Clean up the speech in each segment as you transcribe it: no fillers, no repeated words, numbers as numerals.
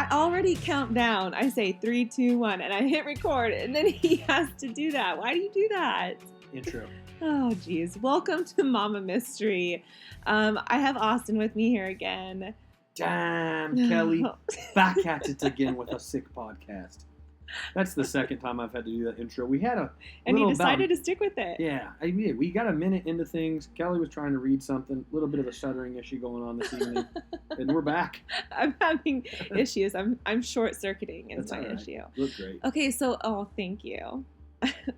I already count down. I say 3, 2, 1, and I hit record, and then he has to do that. Why do you do that? Intro. Oh, geez. Welcome to Mama Mystery. I have Austin with me here again. Damn, Kelly. Back at it again with a sick podcast. That's the second time I've had to do that intro. We had and you decided to stick with it. Yeah, we got a minute into things. Kelly was trying to read something. A little bit of a stuttering issue going on this evening. And we're back. I'm having issues. I'm short-circuiting is my right. issue. You look great. Okay, so, thank you.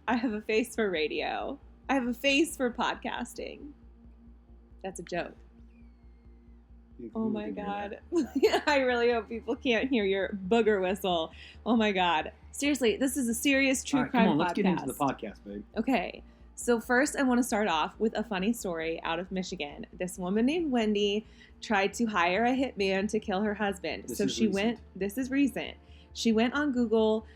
I have a face for radio. I have a face for podcasting. That's a joke. Oh my God. I really hope people can't hear your booger whistle. Oh my God. Seriously, this is a serious true crime podcast. Come on, let's get into the podcast, babe. Okay. So first I want to start off with a funny story out of Michigan. This woman named Wendy tried to hire a hitman to kill her husband. This is recent. She went on Google,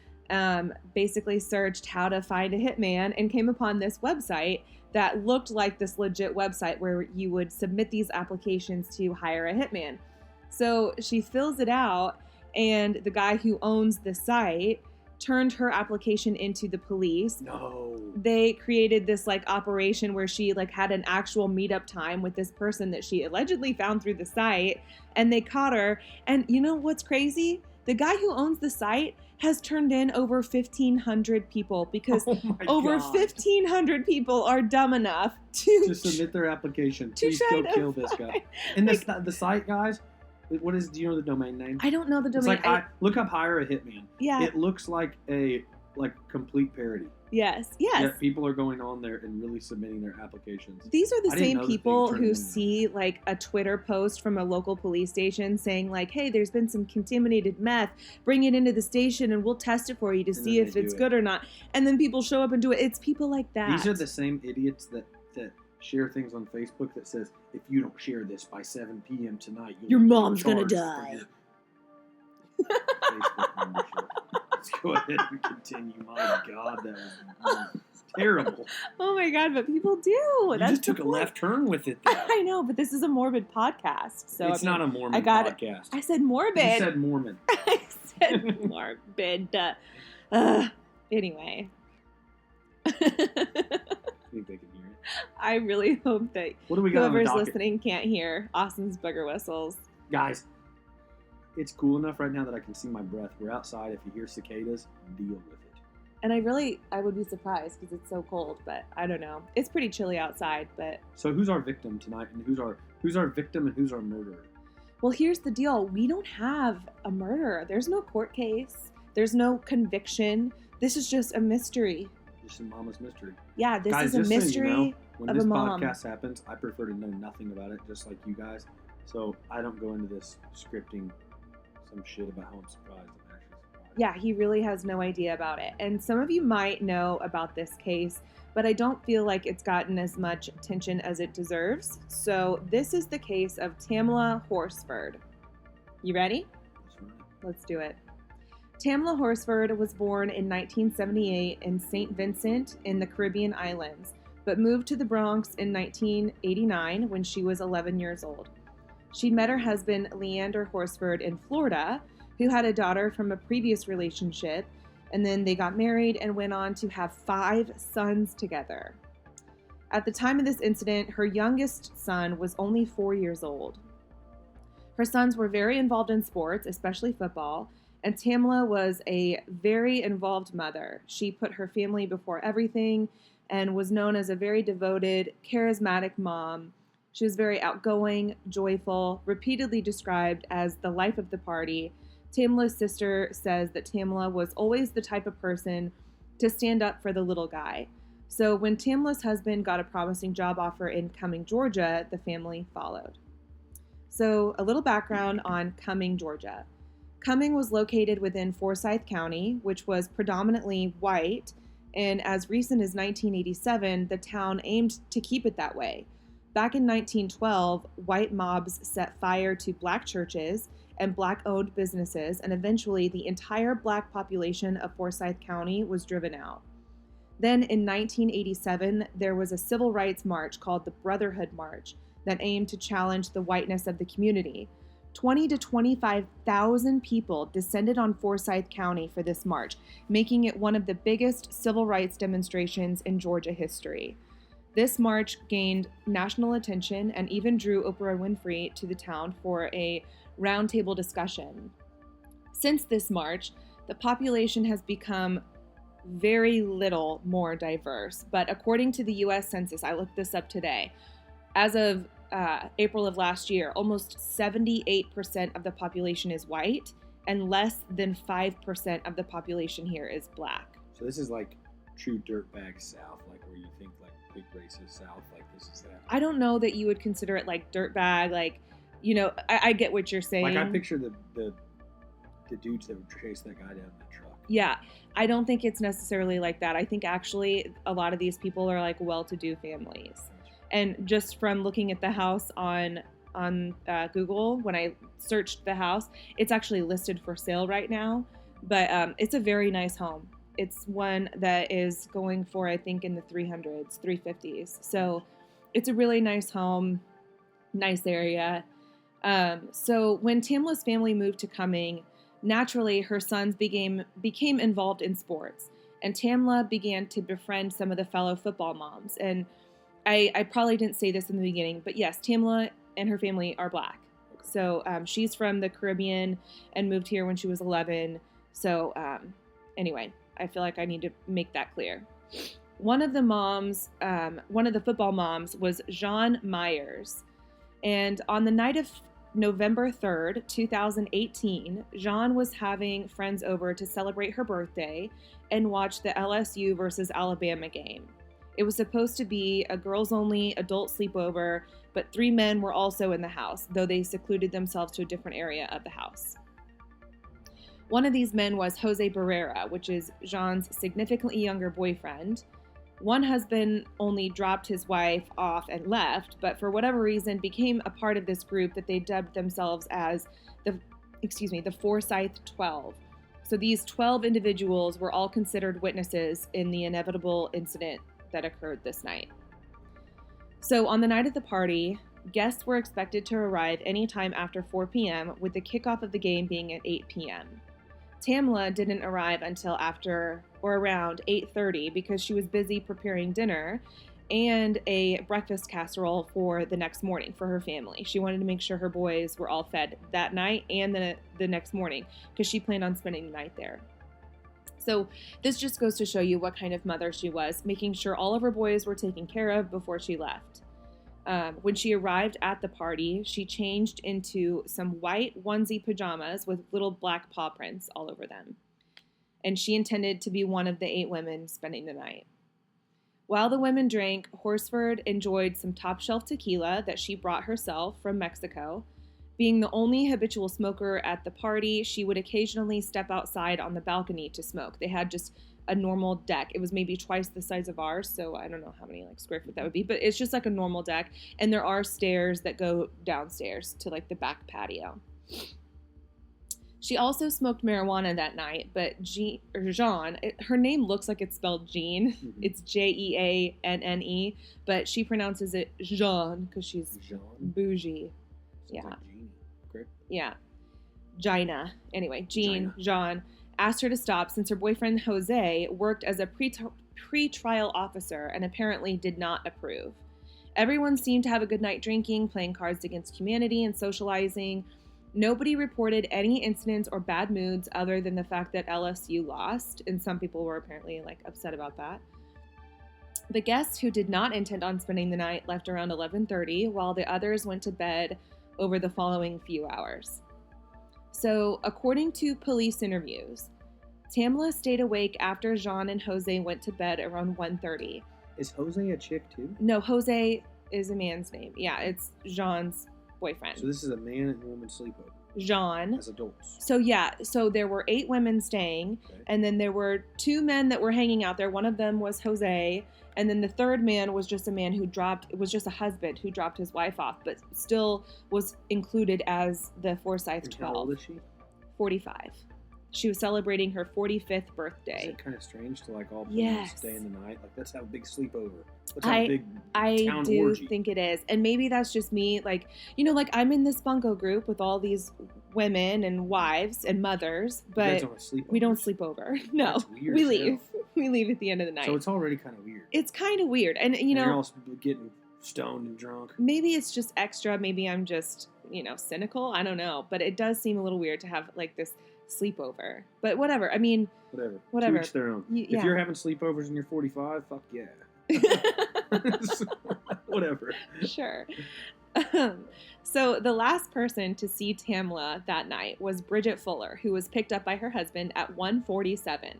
basically searched how to find a hitman and came upon this website that looked like this legit website where you would submit these applications to hire a hitman. So she fills it out, and the guy who owns the site turned her application into the police. No. They created this operation where she had an actual meetup time with this person that she allegedly found through the site, and they caught her. And you know what's crazy? The guy who owns the site has turned in over 1,500 people because over 1,500 people are dumb enough to submit their application. Please go kill this guy. And the site, guys, do you know the domain name? I don't know the domain. It's look up Hire a Hitman. Yeah. It looks like a complete parody. Yes. Yeah, people are going on there and really submitting their applications. These are the same people who see a Twitter post from a local police station saying hey, there's been some contaminated meth, bring it into the station and we'll test it for you to see if it's good or not. And then people show up and do it. It's people like that. These are the same idiots that share things on Facebook that says, if you don't share this by 7 p.m. tonight, your mom's gonna die. Facebook membership. Let's go ahead and continue. My God, that was terrible. Oh my God, but people do. You just took a left turn with it, though. I know, but this is a morbid podcast. So it's not a Mormon podcast. I said morbid. You said Mormon. I said morbid. Anyway. I think they can hear it. I really hope that whoever's listening can't hear Austin's booger whistles. Guys, it's cool enough right now that I can see my breath. We're outside. If you hear cicadas, deal with it. And I would be surprised because it's so cold, but I don't know. It's pretty chilly outside, but... So who's our victim tonight, and who's our victim and who's our murderer? Well, here's the deal. We don't have a murderer. There's no court case. There's no conviction. This is just a mystery. Just a mama's mystery. Yeah, this is a mystery of a mom. When this podcast happens, I prefer to know nothing about it, just like you guys. So I don't go into this scripting some shit about how I'm surprised. I'm actually surprised. Yeah, he really has no idea about it. And some of you might know about this case, but I don't feel like it's gotten as much attention as it deserves. So this is the case of Tamla Horsford. You ready? Let's do it. Tamla Horsford was born in 1978 in St. Vincent in the Caribbean islands, but moved to the Bronx in 1989 when she was 11 years old. She met her husband, Leander Horsford, in Florida, who had a daughter from a previous relationship, and then they got married and went on to have 5 sons together. At the time of this incident, her youngest son was only 4 years old. Her sons were very involved in sports, especially football, and Tamla was a very involved mother. She put her family before everything and was known as a very devoted, charismatic mom. She was very outgoing, joyful, repeatedly described as the life of the party. Tamla's sister says that Tamla was always the type of person to stand up for the little guy. So when Tamla's husband got a promising job offer in Cumming, Georgia, the family followed. So a little background on Cumming, Georgia. Cumming was located within Forsyth County, which was predominantly white, and as recent as 1987, the town aimed to keep it that way. Back in 1912, white mobs set fire to black churches and black-owned businesses, and eventually the entire black population of Forsyth County was driven out. Then in 1987, there was a civil rights march called the Brotherhood March that aimed to challenge the whiteness of the community. 20 to 25,000 people descended on Forsyth County for this march, making it one of the biggest civil rights demonstrations in Georgia history. This march gained national attention and even drew Oprah Winfrey to the town for a roundtable discussion. Since this march, the population has become very little more diverse, but according to the U.S. Census, I looked this up today, as of April of last year, almost 78% of the population is white, and less than 5% of the population here is black. So this is like true dirtbag South, like where you think like big racist South, like this is that. I don't know that you would consider it like dirtbag, like, you know, I get what you're saying. Like I picture the dudes that would chase that guy down in the truck. Yeah, I don't think it's necessarily like that. I think actually a lot of these people are like well-to-do families. And just from looking at the house on Google, when I searched the house, it's actually listed for sale right now. But it's a very nice home. It's one that is going for, I think, in the 300s, 350s. So it's a really nice home, nice area. So when Tamla's family moved to Cumming, naturally her sons became involved in sports. And Tamla began to befriend some of the fellow football moms. And I probably didn't say this in the beginning, but yes, Tamla and her family are black. So she's from the Caribbean and moved here when she was 11. So anyway, I feel like I need to make that clear. One of the football moms was Jean Myers. And on the night of November 3rd, 2018, Jean was having friends over to celebrate her birthday and watch the LSU versus Alabama game. It was supposed to be a girls-only adult sleepover, but 3 men were also in the house, though they secluded themselves to a different area of the house. One of these men was Jose Barrera, which is Jean's significantly younger boyfriend. One husband only dropped his wife off and left, but for whatever reason became a part of this group that they dubbed themselves as the Forsyth 12. So these 12 individuals were all considered witnesses in the inevitable incident that occurred this night. So on the night of the party, guests were expected to arrive anytime after 4 p.m., with the kickoff of the game being at 8 p.m. Tamla didn't arrive until after or around 8:30 because she was busy preparing dinner and a breakfast casserole for the next morning for her family. She wanted to make sure her boys were all fed that night and the next morning because she planned on spending the night there. So this just goes to show you what kind of mother she was, making sure all of her boys were taken care of before she left. When she arrived at the party, she changed into some white onesie pajamas with little black paw prints all over them. And she intended to be one of the 8 women spending the night. While the women drank, Horsford enjoyed some top-shelf tequila that she brought herself from Mexico. Being the only habitual smoker at the party, she would occasionally step outside on the balcony to smoke. They had just a normal deck. It was maybe twice the size of ours, so I don't know how many square foot that would be, but it's just like a normal deck, and there are stairs that go downstairs to the back patio. She also smoked marijuana that night, but Jean, her name looks like it's spelled Jean. Mm-hmm. It's Jeanne, but she pronounces it Jean because she's bougie. Yeah. Like Jeannie. Great. Yeah. Gina. Anyway, Jean asked her to stop since her boyfriend Jose worked as a pre-trial officer and apparently did not approve. Everyone seemed to have a good night drinking, playing Cards Against Humanity, and socializing. Nobody reported any incidents or bad moods other than the fact that LSU lost, and some people were apparently upset about that. The guests who did not intend on spending the night left around 11:30, while the others went to bed over the following few hours. So, according to police interviews, Tamla stayed awake after Jean and Jose went to bed around 1:30. Is Jose a chick too? No, Jose is a man's name. Yeah, it's Jean's boyfriend. So this is a man and woman sleepover. Jean. As adults. So there were 8 women staying, okay. And then there were 2 men that were hanging out there. One of them was Jose, and then the third man was just a man was just a husband who dropped his wife off, but still was included as the Forsyth 12. How old is she? 45. She was celebrating her 45th Is birthday. it kind of strange to like all Yes. stay in the night? Like, let's have a big sleepover. Let's have a big I town do orgy. think it is. And maybe that's just me. Like, you know, like I'm in this bunko group with all these women and wives and mothers, You but guys don't have sleepovers? we don't sleep over. No, That's weird we as leave. hell. We leave at the end of the night. So it's already kind of weird. It's kind of weird. And, you And know, you're all getting stoned and drunk. maybe it's just extra. Maybe I'm just, you know, cynical. I don't know. But it does seem a little weird to have like this sleepover. But whatever. I mean, Whatever. To each their own. Yeah. If you're having sleepovers and you're 45, fuck yeah. Whatever. Sure. So the last person to see Tamla that night was Bridget Fuller, who was picked up by her husband at 1:47.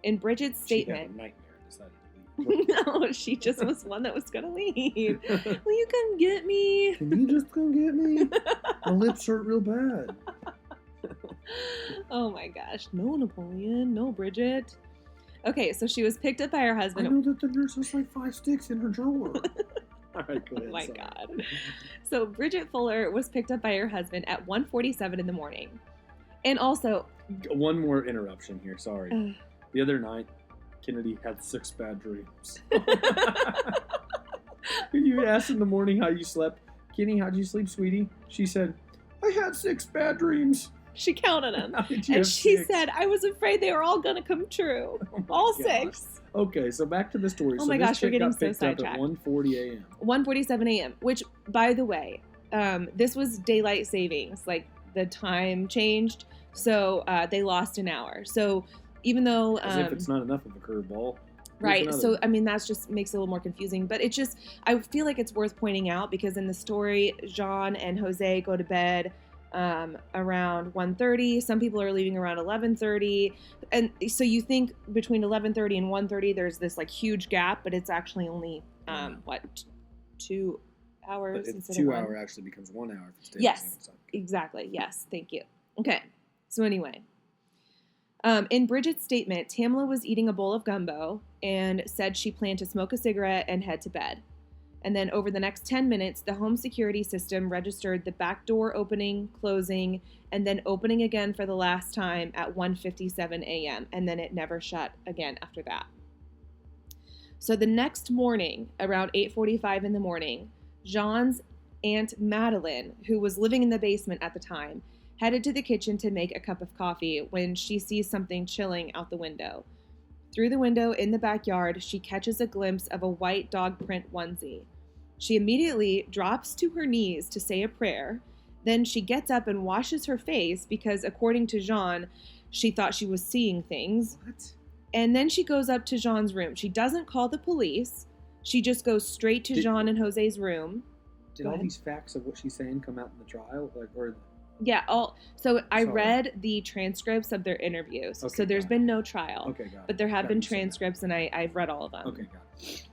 In Bridget's She had statement, a nightmare and decided to leave. no, she just was one that was going to leave. Will you come get me? Can you just come get me? My lips hurt real bad. Oh my gosh. No, Napoleon. No, Bridget. Okay, so she was picked up by her I husband. know that the nurse has like 5 sticks in her drawer. All right, go ahead. Oh my sorry. God. So Bridget Fuller was picked up by her husband at 1:47 in the morning. And also, One more interruption here. Sorry. Ugh. The other night, Kennedy had 6 bad dreams. You asked in the morning how you slept. Kenny, how'd you sleep, sweetie? She said, I had 6 bad dreams. she counted them. How did you And have she 6? said, I was afraid they were all going to come true. Oh my All gosh. 6. Okay, so back to the story. Oh so my this gosh, we're chick getting got so picked up at sidetracked. 1:40 a.m. 1:47 a.m., which, by the way, this was daylight savings. Like, the time changed, so they lost an hour. So even though... As if it's not enough of a curveball. Here's Right. another So, one. I mean, that's just makes it a little more confusing. But it just, I feel like it's worth pointing out because in the story, Jean and Jose go to bed around 1:30. Some people are leaving around 11:30. And so you think between 11:30 and 1:30, there's this like huge gap, but it's actually only, 2 hours But it's instead 2 of 1? hour actually becomes 1 hour if it's day Yes. savings time. Exactly. Yes. Thank you. Okay. So anyway, in Bridget's statement, Tamla was eating a bowl of gumbo and said she planned to smoke a cigarette and head to bed. And then over the next 10 minutes, the home security system registered the back door opening, closing, and then opening again for the last time at 1:57 a.m. And then it never shut again after that. So the next morning, around 8:45 in the morning, Jean's Aunt Madeline, who was living in the basement at the time, headed to the kitchen to make a cup of coffee when she sees something chilling out the window. Through the window in the backyard, she catches a glimpse of a white dog print onesie. She immediately drops to her knees to say a prayer. Then she gets up and washes her face because, according to Jean, she thought she was seeing things. What? And then she goes up to Jean's room. She doesn't call the police. She just goes straight to Jean and Jose's room. Did Go all ahead. these facts of what she's saying come out in the trial? Like, or Yeah, so I Sorry. read the transcripts of their interviews. Okay, So there's got been no trial. okay, got it. But there have Got been you said that. transcripts, and I've read all of them. Okay, got it.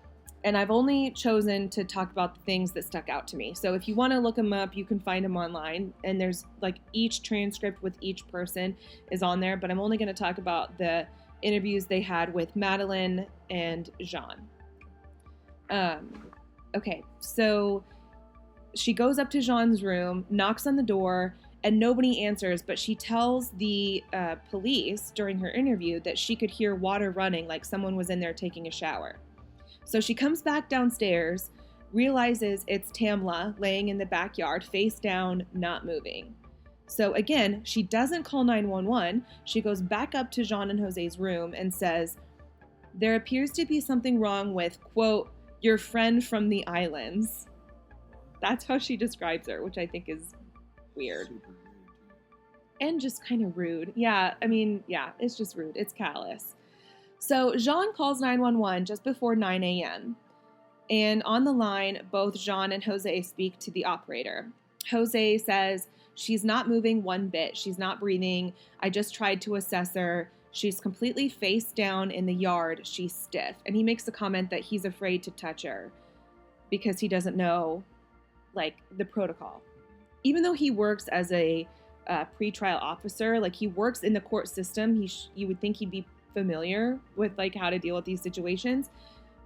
And I've only chosen to talk about the things that stuck out to me. So if you want to look them up, you can find them online. And there's like each transcript with each person is on there. But I'm only going to talk about the interviews they had with Madeline and Jean. Okay, so she goes up to Jean's room, knocks on the door, and nobody answers. But she tells the police during her interview that she could hear water running, like someone was in there taking a shower. So she comes back downstairs, realizes it's Tamla laying in the backyard, face down, not moving. So again, she doesn't call 911. She goes back up to Jean and Jose's room and says, there appears to be something wrong with, quote, your friend from the islands. That's how she describes her, which I think is weird. Super rude. And just kind of rude. Yeah, I mean, yeah, it's just rude. It's callous. So Jean calls 911 just before 9 a.m. And on the line, both Jean and Jose speak to the operator. Jose says, she's not moving one bit. She's not breathing. I just tried to assess her. She's completely face down in the yard. She's stiff. And he makes a comment that he's afraid to touch her because he doesn't know, like, the protocol. Even though he works as a pretrial officer, like, he works in the court system, you would think he'd be familiar with, like, how to deal with these situations.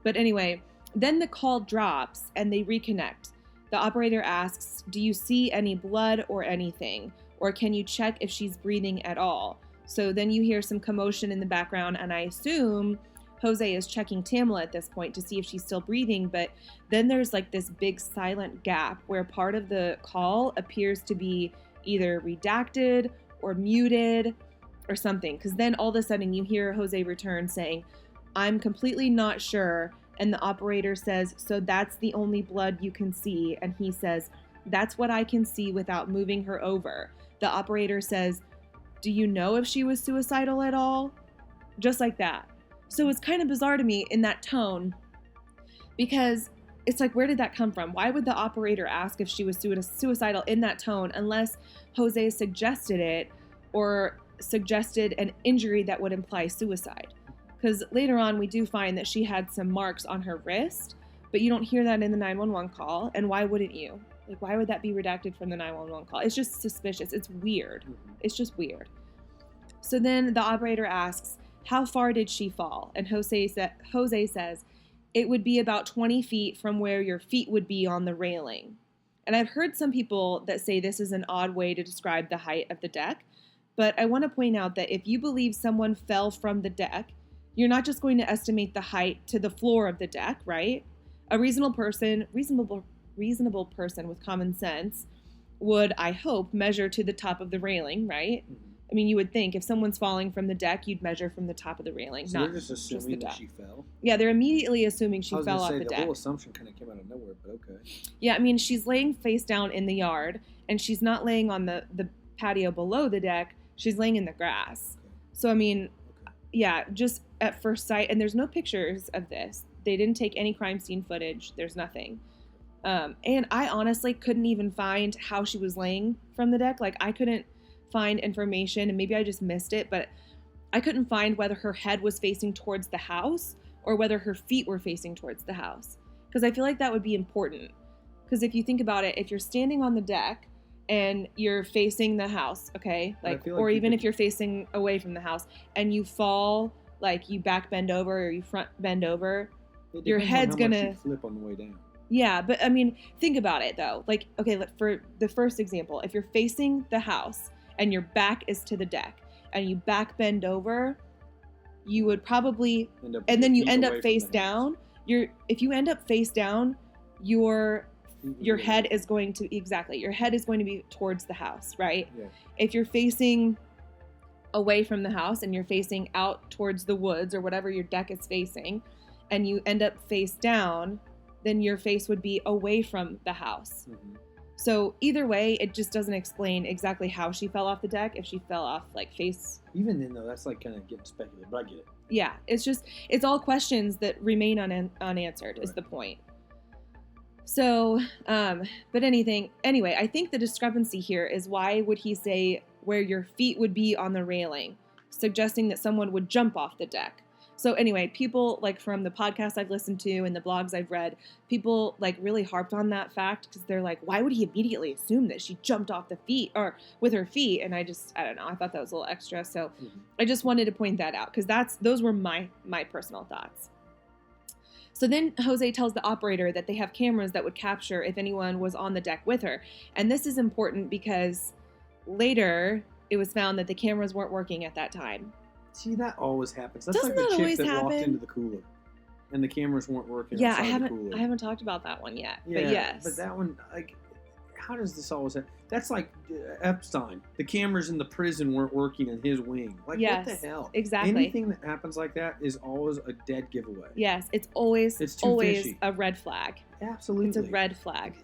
But anyway, then the call drops and they reconnect. The operator asks, do you see any blood or anything? Or can you check if she's breathing at all? So then you hear some commotion in the background, and I assume Jose is checking Tamla at this point to see if she's still breathing, but then there's like this big silent gap where part of the call appears to be either redacted or muted or something, because then all of a sudden you hear Jose return saying, "I'm completely not sure," and the operator says, "So that's the only blood you can see," and he says, "That's what I can see without moving her over." The operator says, "Do you know if she was suicidal at all?" Just like that. So it's kind of bizarre to me in that tone, because it's like, where did that come from? Why would the operator ask if she was suicidal in that tone unless Jose suggested it or suggested an injury that would imply suicide? Because later on we do find that she had some marks on her wrist, but you don't hear that in the 911 call. And why wouldn't you? Like, why would that be redacted from the 911 call? It's just suspicious. It's weird. It's just weird. So then the operator asks, "How far did she fall?" And Jose says, "It would be about 20 feet from where your feet would be on the railing." And I've heard some people that say this is an odd way to describe the height of the deck. But I want to point out that if you believe someone fell from the deck, you're not just going to estimate the height to the floor of the deck, right? A reasonable person with common sense would, I hope, measure to the top of the railing, right? I mean, you would think if someone's falling from the deck, you'd measure from the top of the railing, so not they're just assuming that she fell? Yeah, they're immediately assuming she I was fell gonna off say, the the deck. whole assumption kind of came out of nowhere, but okay. Yeah, I mean, she's laying face down in the yard, and she's not laying on the patio below the deck. She's laying in the grass. Okay. So, I mean, Okay. yeah, just at first sight, and there's no pictures of this. They didn't take any crime scene footage. There's nothing. And I honestly couldn't even find how she was laying from the deck. Like, I couldn't find information, and maybe I just missed it, but I couldn't find whether her head was facing towards the house or whether her feet were facing towards the house. Because I feel like that would be important. Because if you think about it, if you're standing on the deck and you're facing the house, okay, like, or even if you're facing away from the house and you fall, like you back bend over or you front bend over, your head's gonna flip on the way down. Yeah, but I mean, think about it though. Like, okay, for the first example, if you're facing the house and your back is to the deck and you back bend over, you would probably, and then you end up face down. If you end up face down, your head is going to, your head is going to be towards the house, right? Yeah. If you're facing away from the house and you're facing out towards the woods or whatever your deck is facing, and you end up face down, then your face would be away from the house. Mm-hmm. So either way, it just doesn't explain exactly how she fell off the deck, if she fell off like face. Even then though, that's like kind of getting speculative, but I get it. Yeah, it's all questions that remain unanswered, right, is the point. So, but anyway, I think the discrepancy here is, why would he say where your feet would be on the railing, suggesting that someone would jump off the deck? So anyway, people like from the podcasts I've listened to and the blogs I've read, people like really harped on that fact because they're like, why would he immediately assume that she jumped off the feet or with her feet? And I don't know. I thought that was a little extra. So I just wanted to point that out because those were my personal thoughts. So then Jose tells the operator that they have cameras that would capture if anyone was on the deck with her. And this is important because later it was found that the cameras weren't working at that time. See, that always happens. That's Doesn't like the chick that happen? Walked into the cooler and the cameras weren't working. Yeah, outside the cooler. I haven't talked about that one yet. Yeah, but yes. But that one, like, how does this always happen? That's like Epstein. The cameras in the prison weren't working in his wing. Like, yes, what the hell? Exactly. Anything that happens like that is always a dead giveaway. Yes, it's always fishy. A red flag. Absolutely. It's a red flag.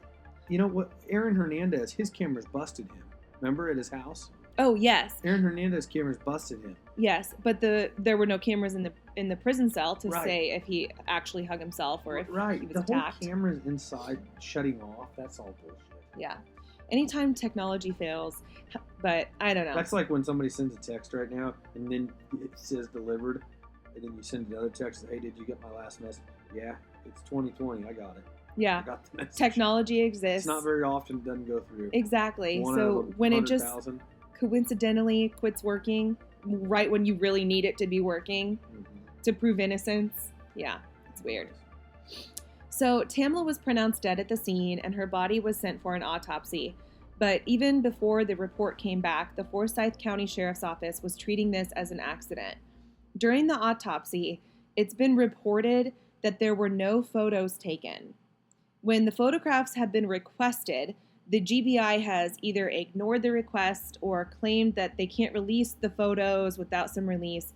You know what? Aaron Hernandez, his cameras busted him. Remember at his house? Oh, yes. Aaron Hernandez cameras busted him. Yes, but there were no cameras in the prison cell to right. say if he actually hung himself or if right. he was attacked. The whole cameras inside shutting off, that's all bullshit. Yeah. Anytime technology fails, but I don't know. That's like when somebody sends a text right now and then it says delivered, and then you send another text, hey, did you get my last message? Yeah, it's 2020, I got it. Yeah. I got the message. Technology exists. It's not very often, it doesn't go through. Exactly. So when it just coincidentally quits working right when you really need it to be working to prove innocence. Yeah, it's weird. So Tamla was pronounced dead at the scene and her body was sent for an autopsy. But even before the report came back, the Forsyth County Sheriff's Office was treating this as an accident. During the autopsy, it's been reported that there were no photos taken. When the photographs have been requested, the GBI has either ignored the request or claimed that they can't release the photos without some release.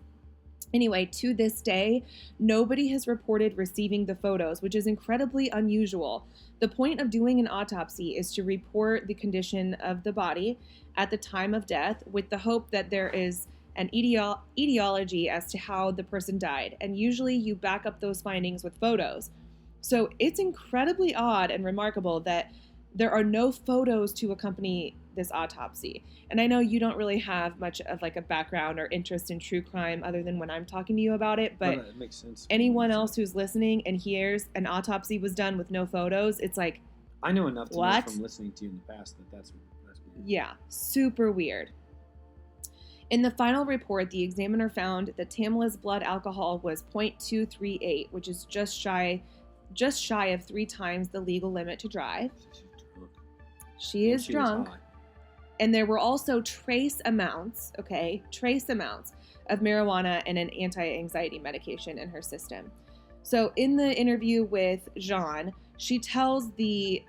Anyway, to this day, nobody has reported receiving the photos, which is incredibly unusual. The point of doing an autopsy is to report the condition of the body at the time of death with the hope that there is an etiology as to how the person died, and usually you back up those findings with photos. So it's incredibly odd and remarkable that there are no photos to accompany this autopsy. And I know you don't really have much of like a background or interest in true crime other than when I'm talking to you about it, but No, it makes sense. anyone else who's listening and hears an autopsy was done with no photos, it's like, I know enough to know what? from listening to you in the past that's weird. Yeah, super weird. In the final report, the examiner found that Tamla's blood alcohol was 0.238, which is just shy of 3 times the legal limit to drive. She is drunk. And there were also trace amounts of marijuana and an anti-anxiety medication in her system. So in the interview with Jean, she tells the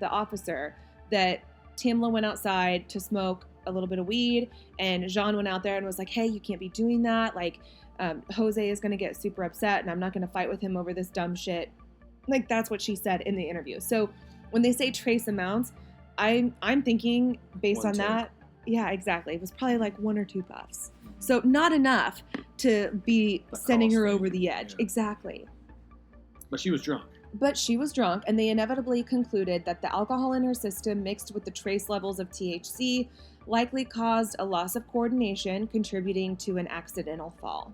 officer that Tamla went outside to smoke a little bit of weed, and Jean went out there and was like, hey, you can't be doing that. Like, Jose is going to get super upset, and I'm not going to fight with him over this dumb shit. Like, that's what she said in the interview. So when they say trace amounts, I'm thinking based on that, yeah, exactly. It was probably like 1 or 2 puffs. So not enough to be sending her over the edge. Yeah. Exactly. But she was drunk. And they inevitably concluded that the alcohol in her system mixed with the trace levels of THC likely caused a loss of coordination, contributing to an accidental fall.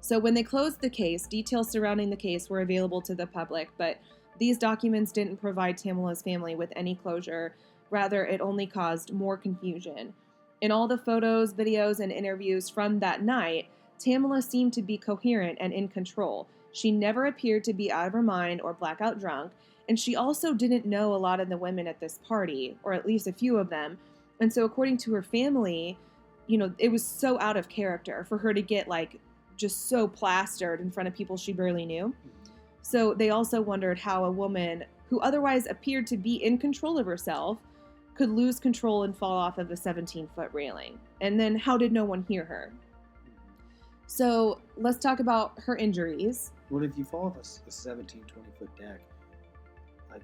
So when they closed the case, details surrounding the case were available to the public, but these documents didn't provide Tamla's family with any closure. Rather, it only caused more confusion. In all the photos, videos, and interviews from that night, Tamla seemed to be coherent and in control. She never appeared to be out of her mind or blackout drunk, and she also didn't know a lot of the women at this party, or at least a few of them. And so according to her family, it was so out of character for her to get like just so plastered in front of people she barely knew. So they also wondered how a woman who otherwise appeared to be in control of herself could lose control and fall off of a 17-foot railing. And then how did no one hear her? So let's talk about her injuries. What if you fall off a 17, 20-foot deck? Like,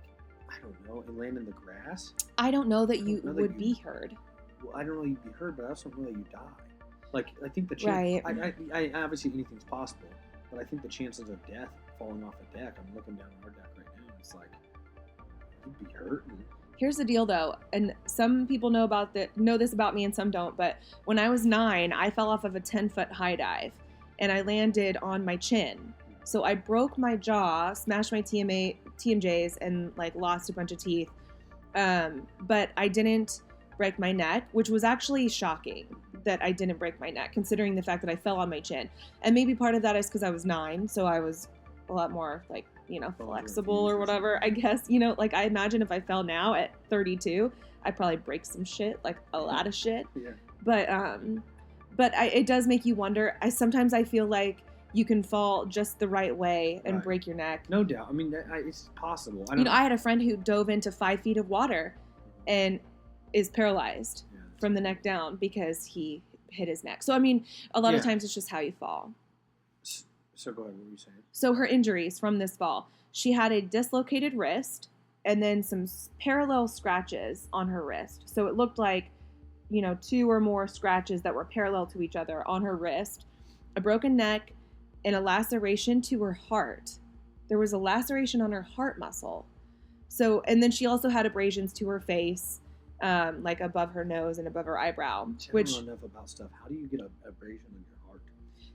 I don't know, and land in the grass? I don't know that you would be heard. Well, I don't know you'd be heard, but I also don't know that you die. Like, I think the chance... Right. I obviously anything's possible, but I think the chances of death falling off a deck, I'm looking down our deck right now, it's like, you'd be hurt. Here's the deal, though, and some people know this about me and some don't, but when I was 9, I fell off of a 10-foot high dive, and I landed on my chin. So I broke my jaw, smashed my TMJs, and, like, lost a bunch of teeth. But I didn't break my neck, which was actually shocking that I didn't break my neck, considering the fact that I fell on my chin. And maybe part of that is because I was 9, so I was a lot more, like, flexible or whatever, I guess. Like, I imagine if I fell now at 32, I'd probably break some shit, like a lot of shit. Yeah. But it does make you wonder. Sometimes I feel like you can fall just the right way and break your neck. No doubt. I mean, it's possible. I had a friend who dove into 5 feet of water and is paralyzed from the neck down because he hit his neck. So, I mean, a lot of times it's just how you fall. So go ahead, what were you saying? So her injuries from this fall. She had a dislocated wrist and then some parallel scratches on her wrist. So it looked like, 2 or more scratches that were parallel to each other on her wrist, a broken neck, and a laceration to her heart. There was a laceration on her heart muscle. So, and then she also had abrasions to her face, like above her nose and above her eyebrow. I don't know enough about stuff. How do you get an abrasion on your heart?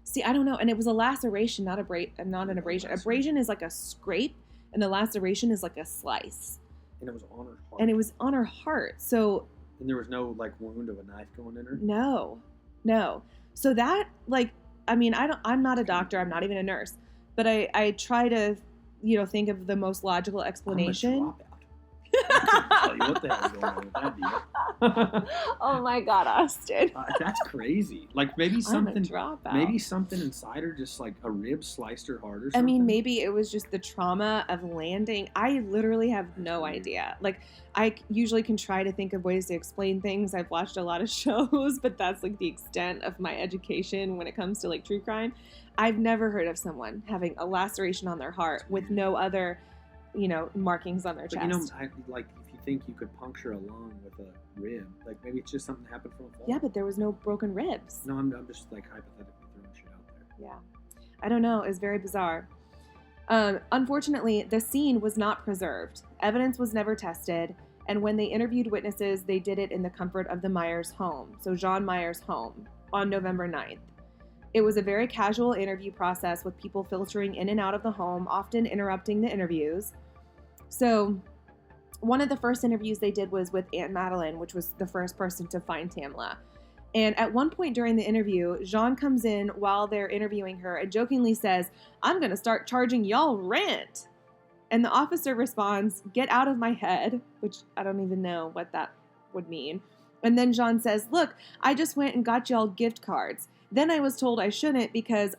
See, I don't know. And it was a laceration, not an abrasion. Abrasion is like a scrape, and a laceration is like a slice. And it was on her heart. And it was on her heart. So. And there was no like wound of a knife going in her? No. So that, like, I mean, I'm not a doctor. I'm not even a nurse. But I try to, think of the most logical explanation. I'm a dropout. I couldn't tell you what the hell's going on with that deal. Oh my God, Austin. That's crazy. Like maybe something inside her, just like a rib sliced her heart or something. I mean, maybe it was just the trauma of landing. I literally have no idea. Like, I usually can try to think of ways to explain things. I've watched a lot of shows, but that's like the extent of my education when it comes to like true crime. I've never heard of someone having a laceration on their heart with no other, markings on their chest. Like if you think you could puncture a lung with a rib, like maybe it's just something that happened from a fall. Yeah, but there was no broken ribs. No, I'm just like hypothetically throwing shit out there. Yeah. I don't know. It's very bizarre. Unfortunately, the scene was not preserved. Evidence was never tested. And when they interviewed witnesses, they did it in the comfort of the Myers home. So John Myers' home on November 9th. It was a very casual interview process with people filtering in and out of the home, often interrupting the interviews. So one of the first interviews they did was with Aunt Madeline, which was the first person to find Tamla. And at one point during the interview, Jean comes in while they're interviewing her and jokingly says, "I'm going to start charging y'all rent." And the officer responds, "Get out of my head," which I don't even know what that would mean. And then Jean says, "Look, I just went and got y'all gift cards. Then I was told I shouldn't because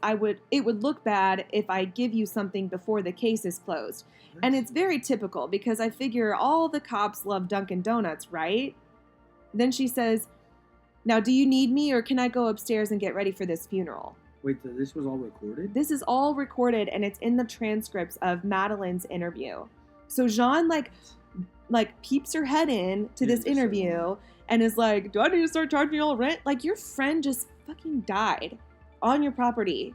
it would look bad if I give you something before the case is closed." And it's very typical because I figure all the cops love Dunkin' Donuts, right? Then she says, "Now, do you need me or can I go upstairs and get ready for this funeral?" Wait, so this was all recorded? This is all recorded and it's in the transcripts of Madeline's interview. So Jean like peeps her head in to this interview and is like, "Do I need to start charging you all rent?" Like, your friend just fucking died on your property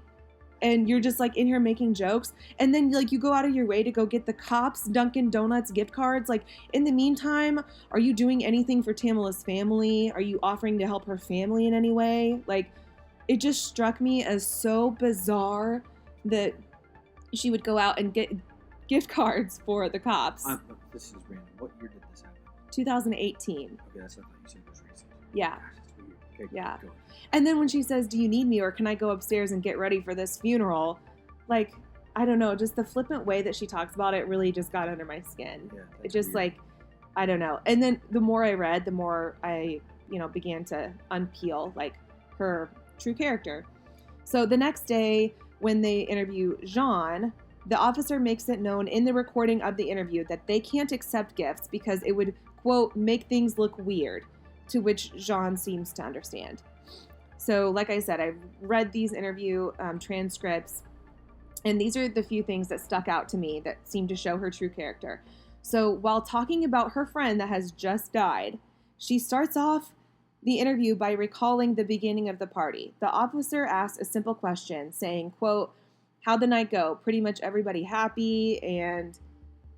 and you're just like in here making jokes, and then like you go out of your way to go get the cops Dunkin' Donuts gift cards. Like, in the meantime, are you doing anything for Tamla's family? Are you offering to help her family in any way? Like, it just struck me as so bizarre that she would go out and get gift cards for the cops. This is random. What year did this happen? 2018. Okay, that's not what you said was recent. Yeah. Gosh, that's weird. Okay, yeah. Go. And then when she says, "Do you need me or can I go upstairs and get ready for this funeral?" Like, I don't know, just the flippant way that she talks about it really just got under my skin. Yeah, it just weird. Like, I don't know. And then the more I read, the more I, began to unpeel like her true character. So the next day when they interview Jean, the officer makes it known in the recording of the interview that they can't accept gifts because it would, quote, "make things look weird," to which Jean seems to understand. So like I said, I've read these interview transcripts, and these are the few things that stuck out to me that seem to show her true character. So while talking about her friend that has just died, she starts off the interview by recalling the beginning of the party. The officer asked a simple question saying, quote, "How'd the night go? Pretty much everybody happy?" And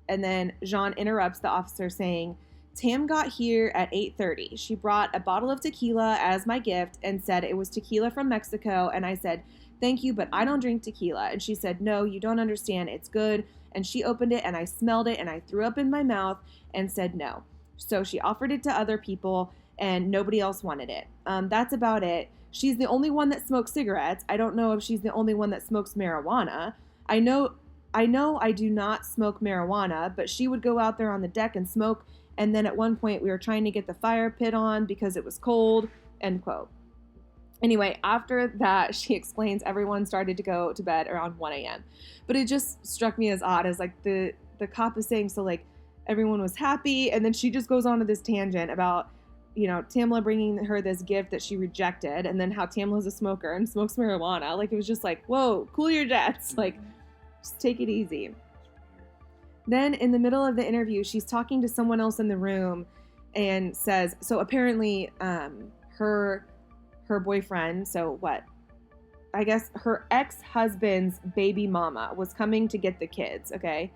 then Jean interrupts the officer saying, "Tam got here at 8:30. She brought a bottle of tequila as my gift and said it was tequila from Mexico. And I said, 'Thank you, but I don't drink tequila.' And she said, 'No, you don't understand. It's good.' And she opened it and I smelled it and I threw up in my mouth and said no. So she offered it to other people and nobody else wanted it. That's about it. She's the only one that smokes cigarettes. I don't know if she's the only one that smokes marijuana. I know I do not smoke marijuana, but she would go out there on the deck and smoke. And then at one point we were trying to get the fire pit on because it was cold," end quote. Anyway, after that, she explains everyone started to go to bed around 1 a.m. But it just struck me as odd as like the cop is saying, so like everyone was happy. And then she just goes on to this tangent about, Tamla bringing her this gift that she rejected. And then how Tamla's a smoker and smokes marijuana. Like, it was just like, whoa, cool your jets. Like, just take it easy. Then in the middle of the interview, she's talking to someone else in the room and says, so apparently her boyfriend, so what? I guess her ex-husband's baby mama was coming to get the kids, okay?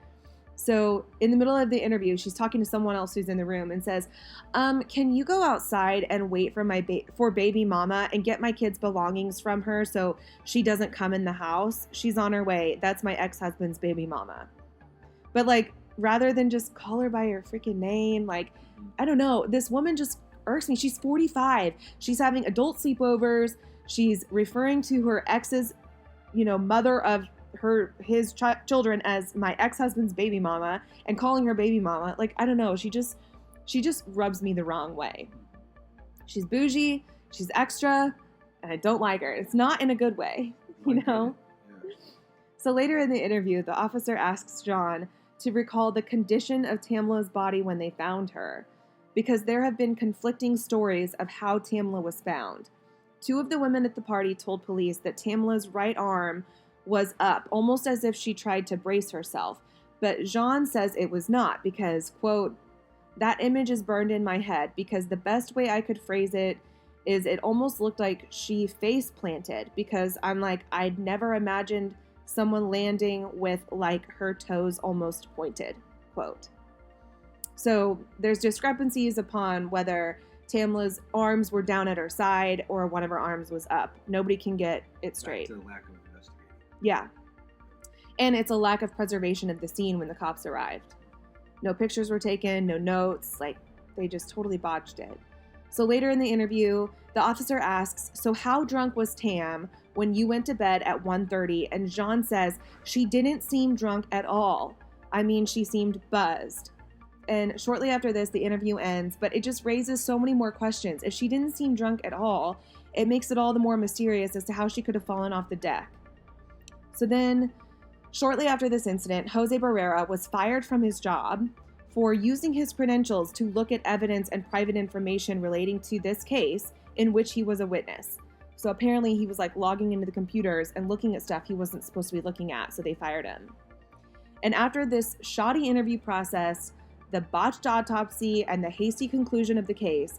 So in the middle of the interview, she's talking to someone else who's in the room and says, "Can you go outside and wait for for baby mama and get my kids' belongings from her so she doesn't come in the house? She's on her way. That's my ex-husband's baby mama." But like, rather than just call her by her freaking name, like, I don't know, this woman just irks me. She's 45. She's having adult sleepovers. She's referring to her ex's, mother of his children as my ex-husband's baby mama and calling her baby mama. Like, I don't know. She just rubs me the wrong way. She's bougie. She's extra. And I don't like her. It's not in a good way, you know? Yeah. So later in the interview, the officer asks John to recall the condition of Tamla's body when they found her, because there have been conflicting stories of how Tamla was found. 2 of the women at the party told police that Tamla's right arm was up, almost as if she tried to brace herself. But Jean says it was not because, quote, "That image is burned in my head because the best way I could phrase it is it almost looked like she face planted, because I'm like, I'd never imagined someone landing with like her toes almost pointed," quote. So there's discrepancies upon whether Tamla's arms were down at her side or one of her arms was up. Nobody can get it straight. Back to the lack of investigating. Yeah. And it's a lack of preservation of the scene when the cops arrived. No pictures were taken, no notes, like they just totally botched it. So later in the interview, the officer asks, "So how drunk was Tam when you went to bed at 1:30? And Jean says, "She didn't seem drunk at all. I mean, she seemed buzzed." And shortly after this, the interview ends, but it just raises so many more questions. If she didn't seem drunk at all, it makes it all the more mysterious as to how she could have fallen off the deck. So then, shortly after this incident, Jose Barrera was fired from his job for using his credentials to look at evidence and private information relating to this case in which he was a witness. So apparently he was like logging into the computers and looking at stuff he wasn't supposed to be looking at, so they fired him. And after this shoddy interview process, the botched autopsy, and the hasty conclusion of the case,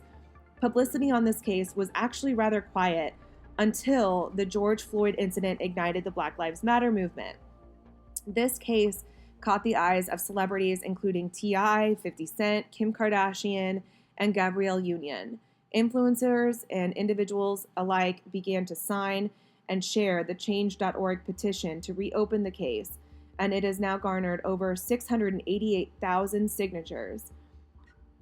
publicity on this case was actually rather quiet until the George Floyd incident ignited the Black Lives Matter movement. This case caught the eyes of celebrities including T.I., 50 Cent, Kim Kardashian, and Gabrielle Union. Influencers and individuals alike began to sign and share the Change.org petition to reopen the case, and it has now garnered over 688,000 signatures.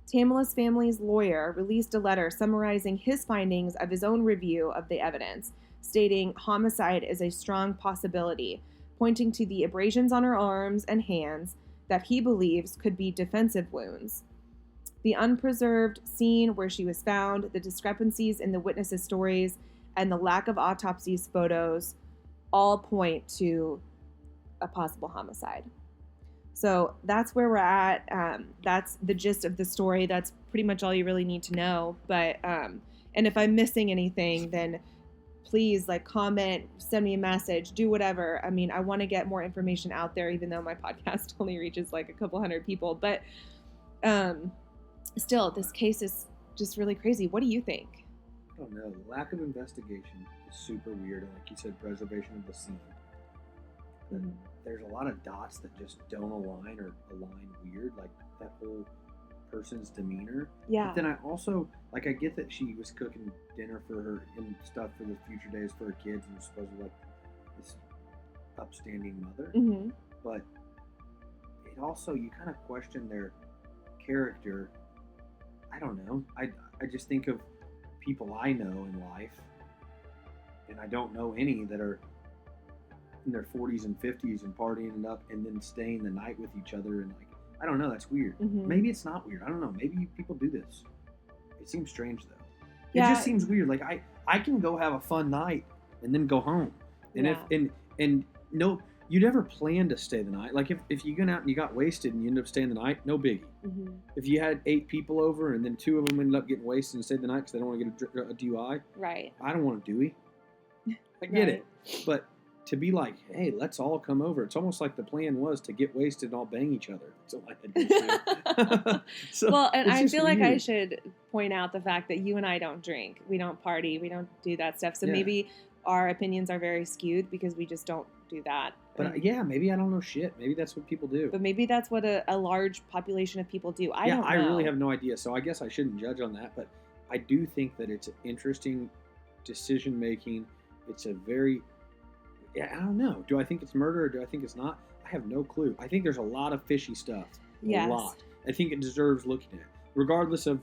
Tamla's family's lawyer released a letter summarizing his findings of his own review of the evidence, stating homicide is a strong possibility, pointing to the abrasions on her arms and hands that he believes could be defensive wounds. The unpreserved scene where she was found, the discrepancies in the witnesses' stories, and the lack of autopsies photos all point to a possible homicide. So that's where we're at. That's the gist of the story. That's pretty much all you really need to know. But and if I'm missing anything, then please comment, send me a message, do whatever. I mean, I want to get more information out there, even though my podcast only reaches a couple hundred people. But still, this case is just really crazy. What do you think? I don't know. The lack of investigation is super weird. Like you said, preservation of the scene. Mm-hmm. There's a lot of dots that just don't align or align weird, like that whole person's demeanor. Yeah. But then I also, I get that she was cooking dinner for her and stuff for the future days for her kids and was supposedly this upstanding mother. Mm-hmm. But it also, you kind of question their character. I don't know. I just think of people I know in life, and I don't know any that are in their 40s and 50s and partying it up and then staying the night with each other, and I don't know, that's weird. Mm-hmm. Maybe it's not weird. I don't know. Maybe people do this. It seems strange though. Yeah. It just seems weird. I can go have a fun night and then go home. And if no, you never plan to stay the night. If you went out and you got wasted and you end up staying the night, no biggie. Mm-hmm. If you had 8 people over and then 2 of them ended up getting wasted and stayed the night because they don't want to get a DUI, right? I don't want a DUI. I get it, but to be hey, let's all come over. It's almost like the plan was to get wasted and all bang each other. That's all I had to do. So, well, and I feel weird. like I should point out the fact that you and I don't drink. We don't party. We don't do that stuff. So maybe our opinions are very skewed because we just don't do that. But maybe I don't know shit. Maybe that's what people do. But maybe that's what a large population of people do. I don't know. I really have no idea. So I guess I shouldn't judge on that. But I do think that it's interesting decision making. It's a very... I don't know. Do I think it's murder or do I think it's not? I have no clue. I think there's a lot of fishy stuff. Yes. A lot. I think it deserves looking at. Regardless of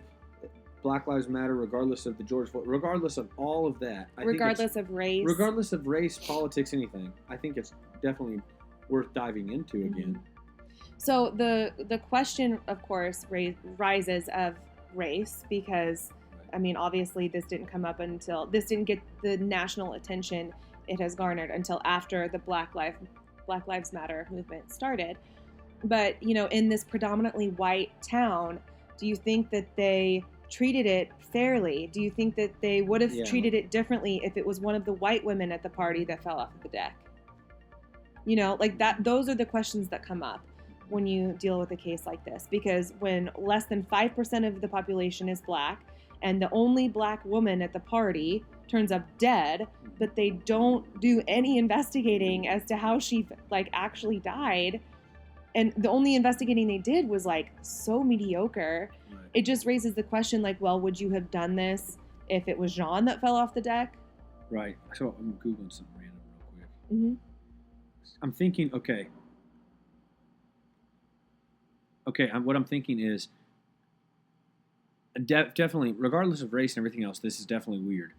Black Lives Matter, regardless of the George Floyd, regardless of all of that. Regardless of race. Regardless of race, politics, anything. I think it's definitely worth diving into again. So the question, of course, rises of race because, I mean, obviously this didn't get the national attention it has garnered until after the Black Lives Matter movement started. But, in this predominantly white town, do you think that they treated it fairly? Do you think that they would have treated it differently if it was one of the white women at the party that fell off of the deck? Like that, those are the questions that come up when you deal with a case like this, because when less than 5% of the population is black and the only black woman at the party turns up dead, but they don't do any investigating as to how she actually died, and the only investigating they did was so mediocre, it just raises the question well, would you have done this if it was Jean that fell off the deck? Right. So I'm Googling something random real quick. Mm-hmm. I'm thinking, what I'm thinking is definitely, regardless of race and everything else, this is definitely weird.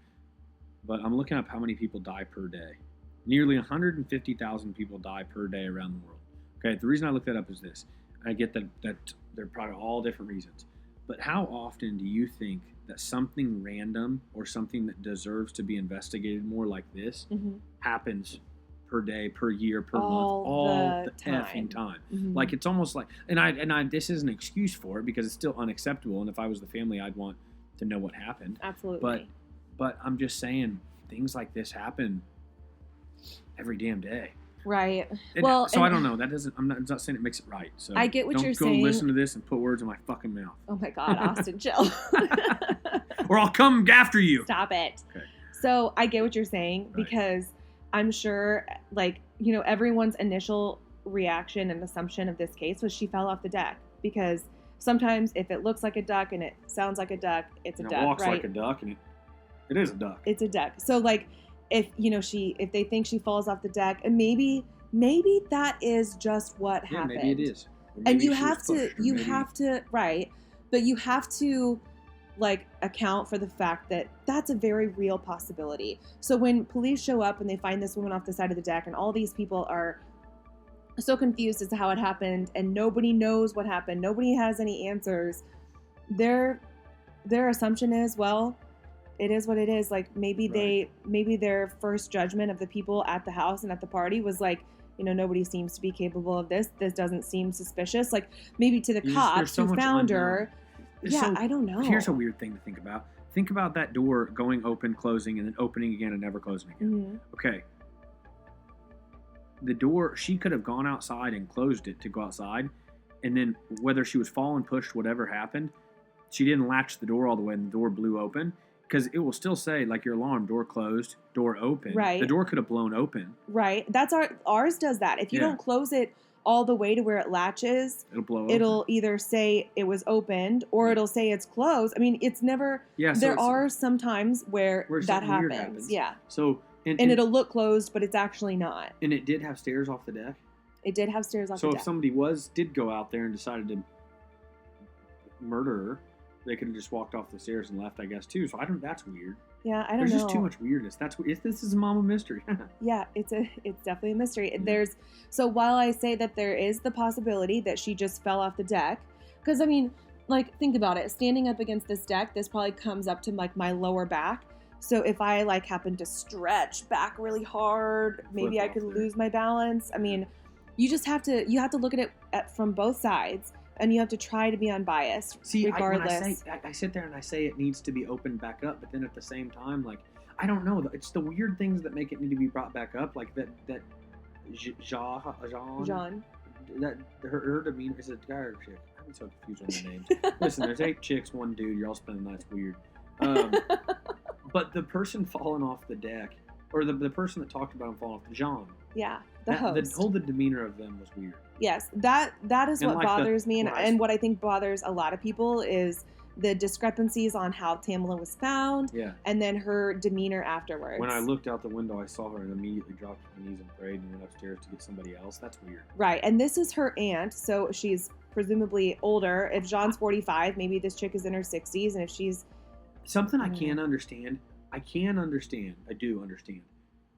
But I'm looking up how many people die per day. Nearly 150,000 people die per day around the world. Okay, the reason I looked that up is this. I get that they're probably all different reasons. But how often do you think that something random or something that deserves to be investigated more like this happens per day, per year, per month, all the effing time? Mm-hmm. It's almost like, and I this is an excuse for it because it's still unacceptable. And if I was the family, I'd want to know what happened. Absolutely. But I'm just saying things like this happen every damn day. Right. So I don't know. I'm not saying it makes it right. So I get what you're saying. Don't go listen to this and put words in my fucking mouth. Oh my God, Austin, chill. Or I'll come after you. Stop it. Okay. So I get what you're saying because I'm sure, everyone's initial reaction and assumption of this case was she fell off the deck, because sometimes if it looks like a duck and it sounds like a duck, it's a duck, right? It walks like a duck and it is a duck. It's a duck. So if they think she falls off the deck, and maybe that is just what happened. Maybe it is. And you have to, right. But you have to account for the fact that that's a very real possibility. So when police show up and they find this woman off the side of the deck and all these people are so confused as to how it happened and nobody knows what happened, nobody has any answers, their assumption is, well, it is what it is. Maybe their first judgment of the people at the house and at the party was nobody seems to be capable of this. This doesn't seem suspicious. Maybe to the cops who found her. Yeah, I don't know. Here's a weird thing to think about. Think about that door going open, closing, and then opening again and never closing again. Mm-hmm. Okay. The door, she could have gone outside and closed it to go outside. And then whether she was falling, pushed, whatever happened, she didn't latch the door all the way and the door blew open. Because it will still say, your alarm, door closed, door open. Right. The door could have blown open. Right. That's ours does that. If you don't close it all the way to where it latches, it'll blow open. It'll either say it was opened or it'll say it's closed. I mean, it's never. Yeah. So there are some times where that happens. Yeah. So and it'll look closed, but it's actually not. And it did have stairs off the deck. It did have stairs off the deck. So if somebody did go out there and decided to murder her, they could have just walked off the stairs and left, I guess, too. So that's weird. Yeah, I don't know. There's just too much weirdness. This is a mama mystery. Yeah, it's definitely a mystery. Yeah. So while I say that there is the possibility that she just fell off the deck, because I mean, think about it. Standing up against this deck, this probably comes up to my lower back. So if I happen to stretch back really hard, maybe I could lose my balance. I mean, you have to look at it from both sides. And you have to try to be unbiased, regardless. I sit there and I say it needs to be opened back up, but then at the same time, I don't know. It's the weird things that make it need to be brought back up, that Jean. That her demeanor is a guy or a chick. I'm so confused on the names. Listen, there's 8 chicks, 1 dude. You're all spending the night. It's weird. But the person falling off the deck, or the person that talked about him falling off, Jean. Yeah, the host. The demeanor of them was weird. Yes, that is what bothers me, and what I think bothers a lot of people is the discrepancies on how Tamla was found, and then her demeanor afterwards. When I looked out the window, I saw her and immediately dropped to her knees and prayed and went upstairs to get somebody else. That's weird. Right, and this is her aunt, so she's presumably older. If Jean's 45, maybe this chick is in her 60s, and if she's... Something I can't understand. I do understand.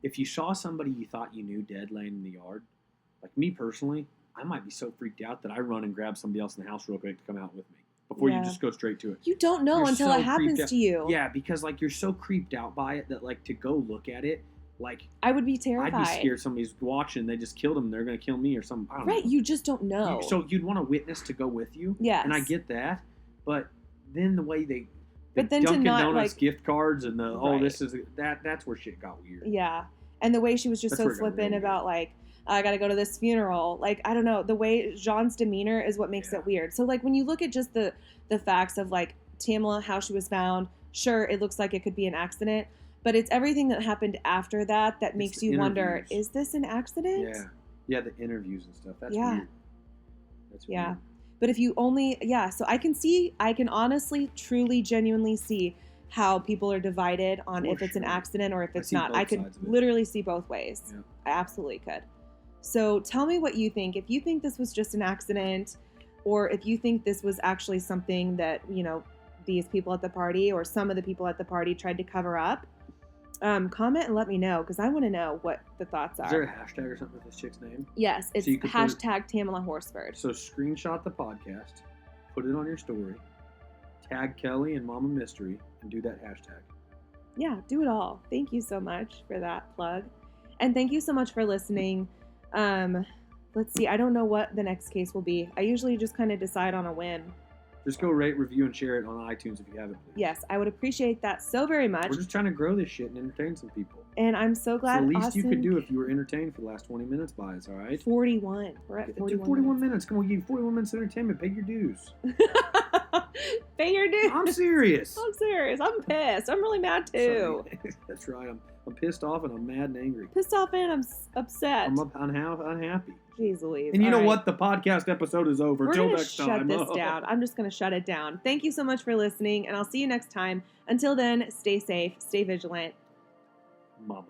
If you saw somebody you thought you knew dead laying in the yard, like me personally, I might be so freaked out that I run and grab somebody else in the house real quick to come out with me. Before you just go straight to it. You don't know until it happens to you. Yeah, because like you're so creeped out by it that like to go look at it, like I would be terrified. I'd be scared somebody's watching, they just killed him, they're gonna kill me or something. I don't know. You just don't know. So you'd want a witness to go with you. Yes. And I get that, but then the way they then Dunkin' to not Donuts like gift cards and the this is that's where shit got weird. Yeah, and the way she was just so flippant about like, I got to go to this funeral. Like, I don't know. The way Jean's demeanor is what makes it weird. So, like, when you look at just the facts of, like, Tamla, how she was found, sure, it looks like it could be an accident. But it's everything that happened after that makes you wonder, is this an accident? Yeah. Yeah, the interviews and stuff. That's weird. That's weird. Yeah. But if you only... Yeah, so I can honestly, truly, genuinely see how people are divided on if it's an accident or if it's not. I could literally see both ways. Yeah. I absolutely could. So tell me what you think. If you think this was just an accident, or if you think this was actually something that, you know, these people at the party or some of the people at the party tried to cover up, comment and let me know, because I want to know what the thoughts are. Is there a hashtag or something with this chick's name? Yes, it's so hashtag Tamla Horsford. So screenshot the podcast, put it on your story, tag Kelly and Mama Mystery, and do that hashtag. Yeah, do it all. Thank you so much for that plug. And thank you so much for listening. Let's see. I don't know what the next case will be. I usually just kind of decide on a whim. Just go rate, review, and share it on iTunes if you haven't. Please. Yes, I would appreciate that so very much. We're just trying to grow this shit and entertain some people. And I'm so glad. So the least you could do if you were entertained for the last 20 minutes by us, all right? 41. We're at 41 minutes. Come on, give you 41 minutes of entertainment. Pay your dues. Pay your dues. I'm serious. I'm pissed. I'm really mad too. That's right. I'm pissed off and I'm mad and angry. Pissed off and I'm upset. I'm unhappy. Jeez Louise. And you know what? The podcast episode is over. We're Till gonna next time. Shut this down. I'm just going to shut it down. Thank you so much for listening, and I'll see you next time. Until then, stay safe, stay vigilant. Mama.